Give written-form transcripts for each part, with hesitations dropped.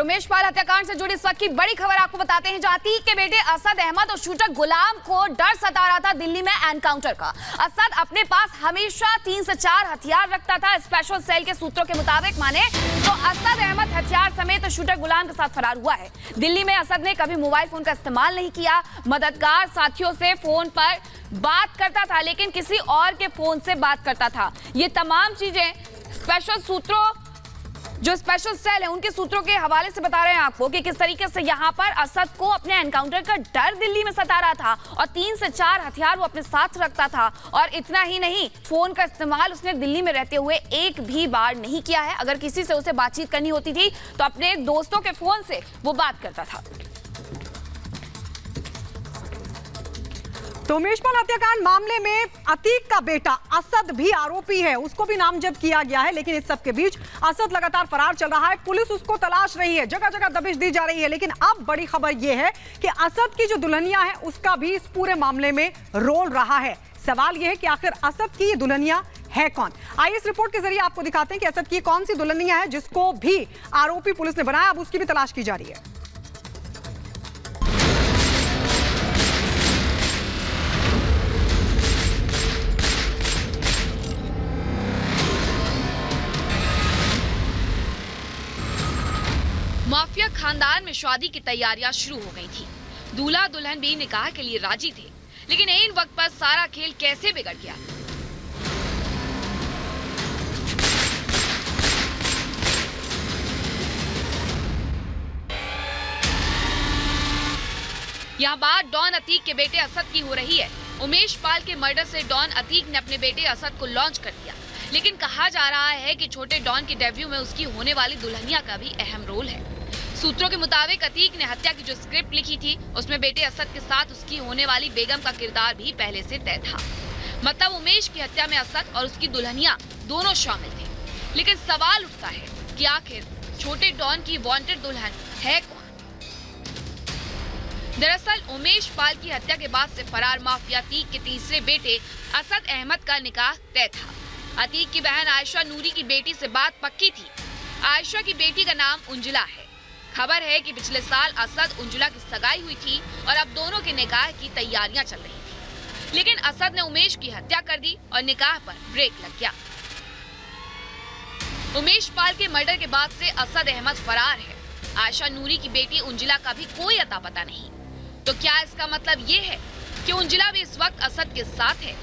उमेश पाल हत्याकांड से जुड़ी इस वक्त की बड़ी खबर आपको बताते हैं। जहां अतीक के बेटे असद अहमद और शूटर गुलाम को डर सता रहा था दिल्ली में एनकाउंटर का। असद अपने पास हमेशा 3 से 4 हथियार रखता था। स्पेशल सेल के सूत्रों के मुताबिक माने तो असद अहमद हथियार समेत शूटर गुलाम के साथ फरार हुआ है। दिल्ली में असद ने कभी मोबाइल फोन का इस्तेमाल नहीं किया। मददगार साथियों से फोन पर बात करता था, लेकिन किसी और के फोन से बात करता था। ये तमाम चीजें जो स्पेशल सेल है उनके सूत्रों के हवाले से बता रहे हैं आपको कि किस तरीके से यहाँ पर असद को अपने एनकाउंटर का डर दिल्ली में सता रहा था और 3 से 4 हथियार वो अपने साथ रखता था। और इतना ही नहीं, फोन का इस्तेमाल उसने दिल्ली में रहते हुए एक भी बार नहीं किया है। अगर किसी से उसे बातचीत करनी होती थी तो अपने दोस्तों के फोन से वो बात करता था। तो उमेश पाल हत्याकांड मामले में अतीक का बेटा असद भी आरोपी है, उसको भी नामजद किया गया है। लेकिन इस सब के बीच असद लगातार फरार चल रहा है। पुलिस उसको तलाश रही है, जगह जगह दबिश दी जा रही है। लेकिन अब बड़ी खबर यह है कि असद की जो दुल्हनिया है उसका भी इस पूरे मामले में रोल रहा है। सवाल यह है कि आखिर असद की ये दुल्हनिया है कौन। आइए इस रिपोर्ट के जरिए आपको दिखाते हैं कि असद की कौन सी दुल्हनिया है जिसको भी आरोपी पुलिस ने बनाया। अब उसकी भी तलाश की जा रही है। माफिया खानदान में शादी की तैयारियां शुरू हो गई थी। दूल्हा दुल्हन भी निकाह के लिए राजी थे, लेकिन इन वक्त पर सारा खेल कैसे बिगड़ गया। यहाँ बात डॉन अतीक के बेटे असद की हो रही है। उमेश पाल के मर्डर से डॉन अतीक ने अपने बेटे असद को लॉन्च कर दिया, लेकिन कहा जा रहा है कि छोटे डॉन के डेब्यू में उसकी होने वाली दुल्हनिया का भी अहम रोल है। सूत्रों के मुताबिक अतीक ने हत्या की जो स्क्रिप्ट लिखी थी उसमें बेटे असद के साथ उसकी होने वाली बेगम का किरदार भी पहले से तय था। मतलब उमेश की हत्या में असद और उसकी दुल्हनिया दोनों शामिल थे। लेकिन सवाल उठता है कि आखिर छोटे डॉन की वांटेड दुल्हन है कौन। दरअसल उमेश पाल की हत्या के बाद से फरार माफिया अतीक के तीसरे बेटे असद अहमद का निकाह तय था। अतीक की बहन आयशा नूरी की बेटी से बात पक्की थी। आयशा की बेटी का नाम उंजुला है। खबर है कि पिछले साल असद उंजुला की सगाई हुई थी और अब दोनों के निकाह की तैयारियां चल रही थी। लेकिन असद ने उमेश की हत्या कर दी और निकाह पर ब्रेक लग गया। उमेश पाल के मर्डर के बाद से असद अहमद फरार है। आयशा नूरी की बेटी उंजुला का भी कोई अता पता नहीं। तो क्या इसका मतलब ये है कि उंजुला भी इस वक्त असद के साथ है?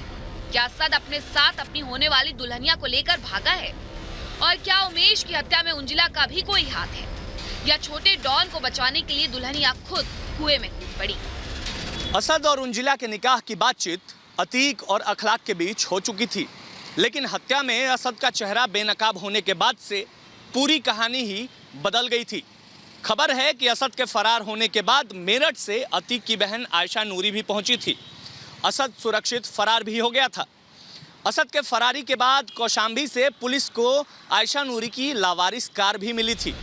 क्या असद अपने साथ अपनी होने वाली दुल्हनिया को लेकर भागा है? और क्या उमेश की हत्या में उंजुला का भी कोई हाथ है, या छोटे डॉन को बचाने के लिए दुल्हनिया खुद कुएं में कूद पड़ी? असद और उंजुला के निकाह की बातचीत अतीक और अखलाक के बीच हो चुकी थी, लेकिन हत्या में असद का चेहरा बेनकाब होने के बाद से पूरी कहानी ही बदल गई थी। खबर है कि असद के फरार होने के बाद मेरठ से अतीक की बहन आयशा नूरी भी पहुंची थी। असद सुरक्षित फरार भी हो गया था। असद के फरारी के बाद कौशाम्बी से पुलिस को आयशा नूरी की लावारिस कार भी मिली थी।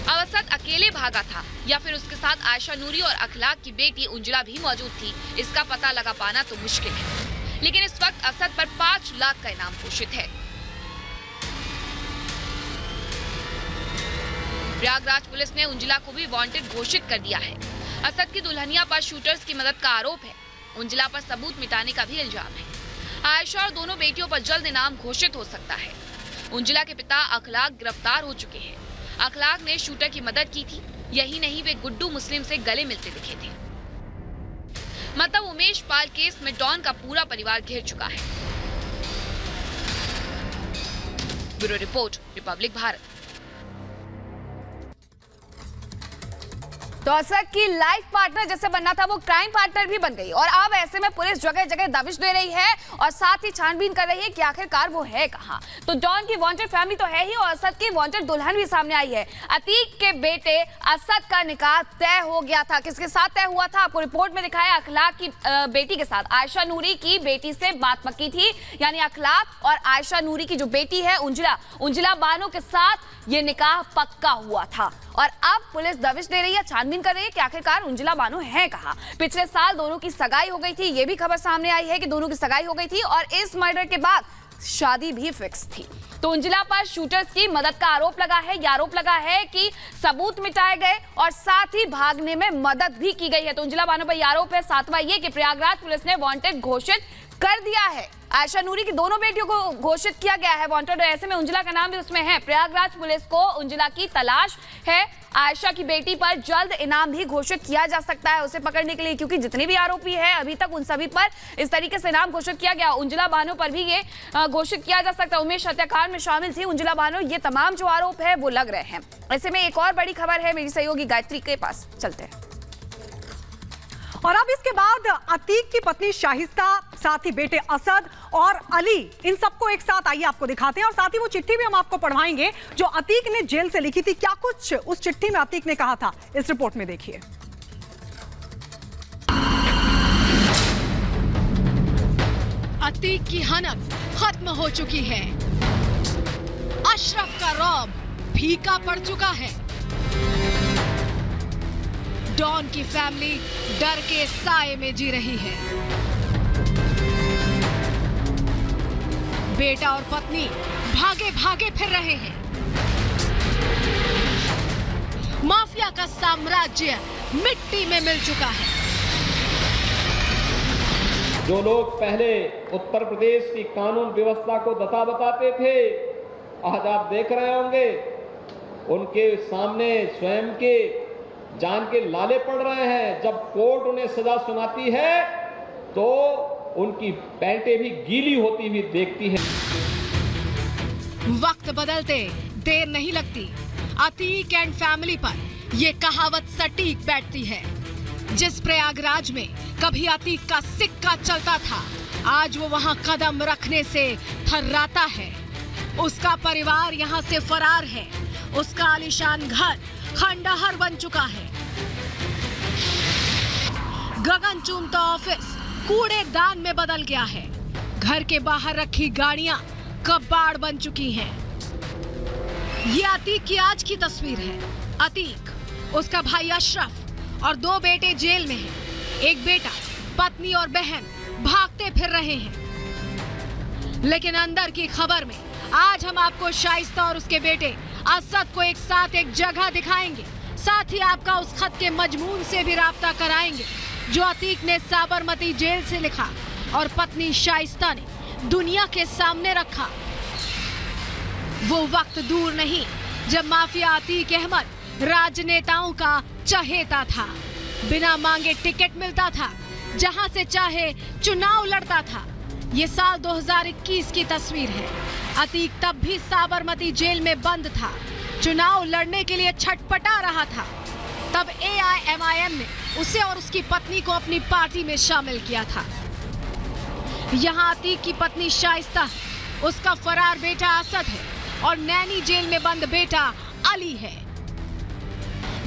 अब असद अकेले भागा था या फिर उसके साथ आयशा नूरी और अखलाक की बेटी उंजुला भी मौजूद थी, इसका पता लगा पाना तो मुश्किल है। लेकिन इस वक्त असद पर 5 लाख का इनाम घोषित है। प्रयागराज पुलिस ने उंजुला को भी वांटेड घोषित कर दिया है। असद की दुल्हनिया पर शूटर्स की मदद का आरोप है। उंजुला पर सबूत मिटाने का भी इल्जाम है। आयशा और दोनों बेटियों पर जल्द इनाम घोषित हो सकता है। उंजुला के पिता अखलाक गिरफ्तार हो चुके हैं। अखलाक ने शूटर की मदद की थी। यही नहीं, वे गुड्डू मुस्लिम से गले मिलते दिखे थे। मतलब उमेश पाल केस में डॉन का पूरा परिवार घिर चुका है। Bureau report, Republic Bharat. तो असद की लाइफ पार्टनर जैसे बनना था वो क्राइम पार्टनर भी बन गई और अब ऐसे में पुलिस जगह जगह दबिश दे रही है और साथ ही छानबीन कर रही है कि आखिरकार वो है कहां। तो डॉन की वांटेड फैमिली तो है ही और असद की वांटेड दुल्हन भी सामने आई है। अतीक के बेटे असद का निकाह तय हो गया था। किसके साथ तय हुआ था आपको रिपोर्ट में दिखाया। अखलाक की बेटी के साथ। आयशा नूरी की बेटी से बात पक्की थी, यानी अखलाक और आयशा नूरी की जो बेटी है उंजुला बानो के साथ ये निकाह पक्का हुआ था। और अब पुलिस दबिश दे रही है, छानबीन कर रही है कि आखिरकार उंजुला बानो है कहां। पिछले साल दोनों की सगाई हो गई थी, ये भी खबर सामने आई है कि दोनों की सगाई हो गई थी और इस मर्डर के बाद शादी भी फिक्स थी। तो उंजिला पर शूटर्स की मदद का आरोप लगा है। यह आरोप लगा है कि सबूत मिटाए गए और साथ ही भागने में मदद भी की गई है। तो उंजिला बानो पर यह आरोप है। सातवां ये कि प्रयागराज पुलिस ने वांटेड घोषित कर दिया है। आयशा नूरी की दोनों बेटियों को घोषित किया गया है वांटेड, और ऐसे में उंजिला का नाम भी उसमें है। प्रयागराज पुलिस को उंजिला की तलाश है। आयशा की बेटी पर जल्द इनाम भी घोषित किया जा सकता है उसे पकड़ने के लिए, क्योंकि जितने भी आरोपी हैं अभी तक उन सभी पर इस तरीके से इनाम घोषित किया गया। उंजिला बानो पर भी ये घोषित किया जा सकता है। उमेश हत्याकांड में शामिल थी उंजिला बानो। ये तमाम जो आरोप है वो लग रहे हैं। ऐसे में एक और बड़ी खबर है, मेरी सहयोगी गायत्री के पास चलते हैं। और अब इसके बाद अतीक की पत्नी शाइस्ता, साथ ही बेटे असद और अली, इन सबको एक साथ आइए आपको दिखाते हैं। और साथ ही वो चिट्ठी भी हम आपको पढ़वाएंगे जो अतीक ने जेल से लिखी थी। क्या कुछ उस चिट्ठी में अतीक ने कहा था, इस रिपोर्ट में देखिए। अतीक की हनक खत्म हो चुकी है। अशरफ का रौब फीका पड़ चुका है। डॉन की फैमिली डर के साए में जी रही है। बेटा और पत्नी भागे भागे फिर रहे हैं। माफिया का साम्राज्य मिट्टी में मिल चुका है। जो लोग पहले उत्तर प्रदेश की कानून व्यवस्था को दता बताते थे, आज आप देख रहे होंगे उनके सामने स्वयं के जान के लाले पड़ रहे हैं। जब कोर्ट उन्हें सजा सुनाती है तो उनकी पैंटें भी गीली होती हुई देखती हैं। वक्त बदलते देर नहीं लगती। अतीक एंड फैमिली पर यह कहावत सटीक बैठती है। जिस प्रयागराज में कभी अतीक का सिक्का चलता था, आज वो वहां कदम रखने से थर्राता है। उसका परिवार यहां से फरार है। उसका आलीशान घर खंडहर बन चुका है। गगन चूमता ऑफिस कूड़ेदान में बदल गया है। घर के बाहर रखी गाड़ियां कबाड़ बन चुकी हैं। ये अतीक की आज की तस्वीर है। अतीक, उसका भाई अशरफ और 2 बेटे जेल में हैं। एक बेटा, पत्नी और बहन भागते फिर रहे हैं। लेकिन अंदर की खबर में आज हम आपको शाइस्ता और उसके बेटे असद को एक साथ एक जगह दिखाएंगे। साथ ही आपका उस खत के मजमून से भी राब्ता कराएंगे जो अतीक ने साबरमती जेल से लिखा और पत्नी शाइस्ता ने दुनिया के सामने रखा। वो वक्त दूर नहीं जब माफिया अतीक अहमद राजनेताओं का चहेता था। बिना मांगे टिकट मिलता था, जहां से चाहे चुनाव लड़ता था। ये साल 2021 की तस्वीर है। अतीक तब भी साबरमती जेल में बंद था। चुनाव लड़ने के लिए छटपटा रहा था। तब AIMIM ने उसे और उसकी पत्नी को अपनी पार्टी में शामिल किया था। यहाँ अतीक की पत्नी शाइस्ता, उसका फरार बेटा असद है और नैनी जेल में बंद बेटा अली है,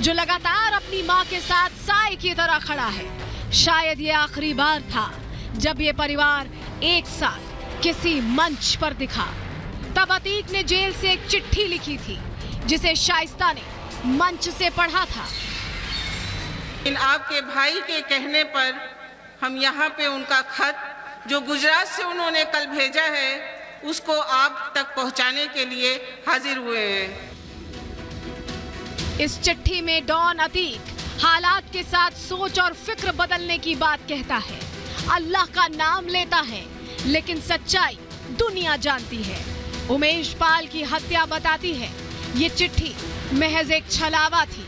जो लगातार अपनी मां के साथ साए की तरह खड़ा है। शायद ये आखिरी बार था जब ये परिवार एक साथ किसी मंच पर दिखा। तब अतीक ने जेल से एक चिट्ठी लिखी थी जिसे शाइस्ता ने मंच से पढ़ा था। इन आपके भाई के कहने पर हम यहाँ पे उनका खत जो गुजरात से उन्होंने कल भेजा है उसको आप तक पहुँचाने के लिए हाजिर हुए हैं। इस चिट्ठी में डॉन अतीक हालात के साथ सोच और फिक्र बदलने की बात कहता है। अल्लाह का नाम लेता है, लेकिन सच्चाई दुनिया जानती है। उमेश पाल की हत्या बताती है ये चिट्ठी महज एक छलावा थी।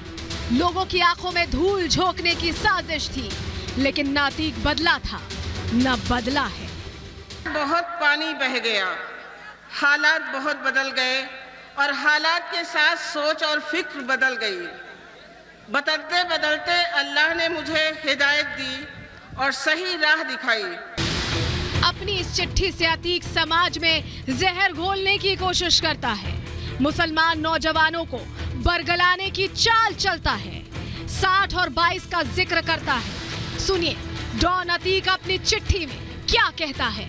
लोगों की आंखों में धूल झोंकने की साजिश थी, लेकिन न अतीक बदला था न बदला है। बहुत पानी बह गया, हालात बहुत बदल गए और हालात के साथ सोच और फिक्र बदल गई। बदलते बदलते अल्लाह ने मुझे हिदायत दी और सही राह दिखाई। अपनी इस चिट्ठी से अतीक समाज में जहर घोलने की कोशिश करता है। मुसलमान नौजवानों को बरगलाने की चाल चलता है। 60 और 22 का जिक्र करता है। सुनिए डॉन अतीक अपनी चिट्ठी में क्या कहता है।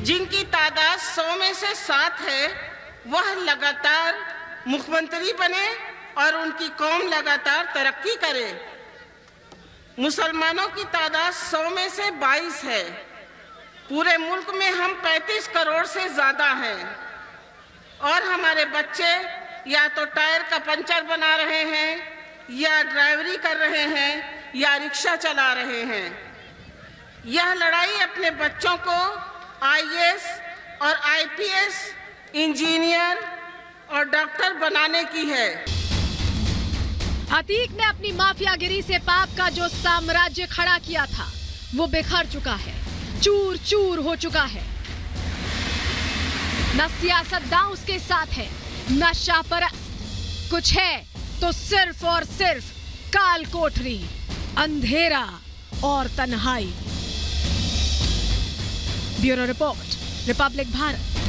जिनकी तादाद 100 में से 7 है वह लगातार मुख्यमंत्री बने और उनकी कौम लगातार तरक्की करे। मुसलमानों की तादाद 100 में से 22 है। पूरे मुल्क में हम 35 करोड़ से ज्यादा है और हमारे बच्चे या तो टायर का पंचर बना रहे हैं, या ड्राइवरी कर रहे हैं, या रिक्शा चला रहे हैं। यह लड़ाई अपने बच्चों को आईएएस और आईपीएस, इंजीनियर और डॉक्टर बनाने की है। अतीक ने अपनी माफियागिरी से पाप का जो साम्राज्य खड़ा किया था वो बिखर चुका है, चूर चूर हो चुका है। न सियासतदान उसके साथ है, न शाहपरस्त। कुछ है तो सिर्फ और सिर्फ काल कोठरी, अंधेरा और तन्हाई। Bureau report, Republic Bharat.